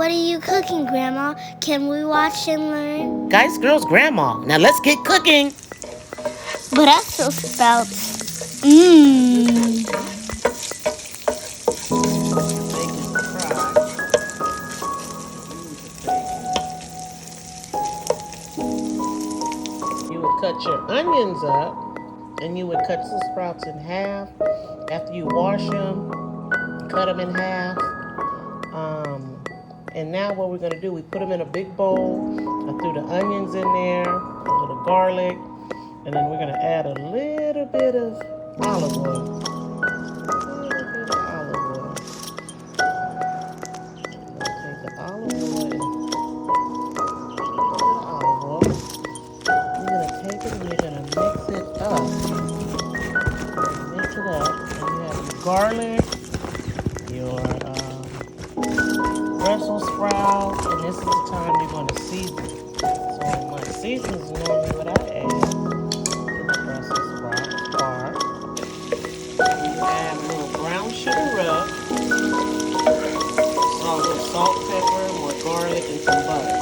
What are you cooking, Grandma? Can we watch and learn? Guicegirls Grandma. Now let's get cooking. Brussels sprouts. Mmm. You would cut your onions up, and you would cut the sprouts in half. After you wash them, cut them in half. And now what we're gonna do, we put them in a big bowl. I threw the onions in there, a little garlic, and then we're gonna add a little bit of olive oil. Take the olive oil and you're gonna take it and you're gonna mix it up. Mix it up, and you have your garlic, your Brussels sprouts, and this is the time you're going to season. So my season is normally what I add to the Brussels sprouts are. You add a little brown sugar rub, a little salt, pepper, more garlic, and some butter.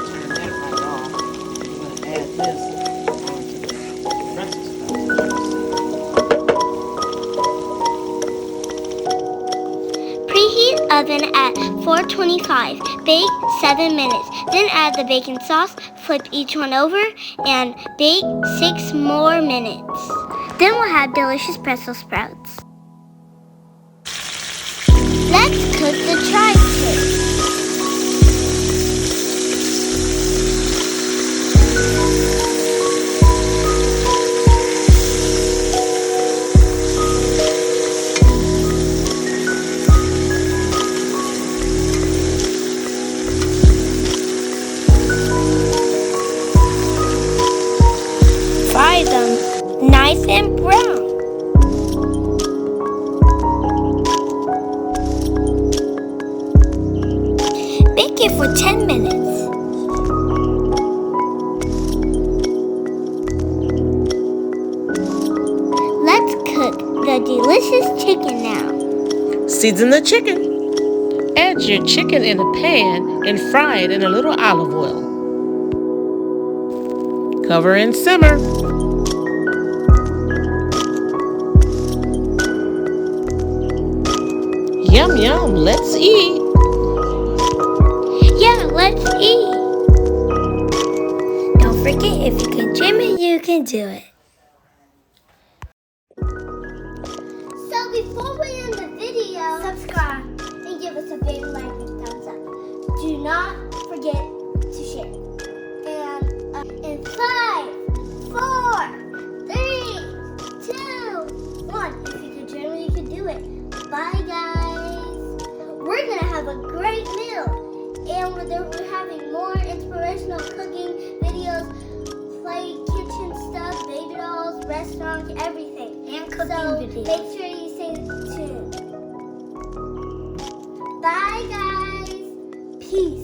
Turn that right off. You're going to add this onto the Brussels sprouts. Preheat oven at 425. Bake 7 minutes. Then add the bacon sauce. Flip each one over and bake 6 more minutes. Then we'll have delicious Brussels sprouts. Let's cook the tri-tip. Fry them nice and brown. Bake it for 10 minutes. Let's cook the delicious chicken now. Season the chicken. Add your chicken in a pan and fry it in a little olive oil. Cover and simmer. Yum, yum, let's eat. Yeah, let's eat. Don't forget, if you can dream it, you can do it. So before we end the video, subscribe and give us a big thumbs up. Do not forget to share. And in 5, 4, 3, 2, 1. If you can dream it, you can do it. Bye, guys. We're gonna have a great meal, and we're having more inspirational cooking videos, play kitchen stuff, baby dolls, restaurants, everything. And cooking videos. Make sure you stay tuned. Bye, guys. Peace.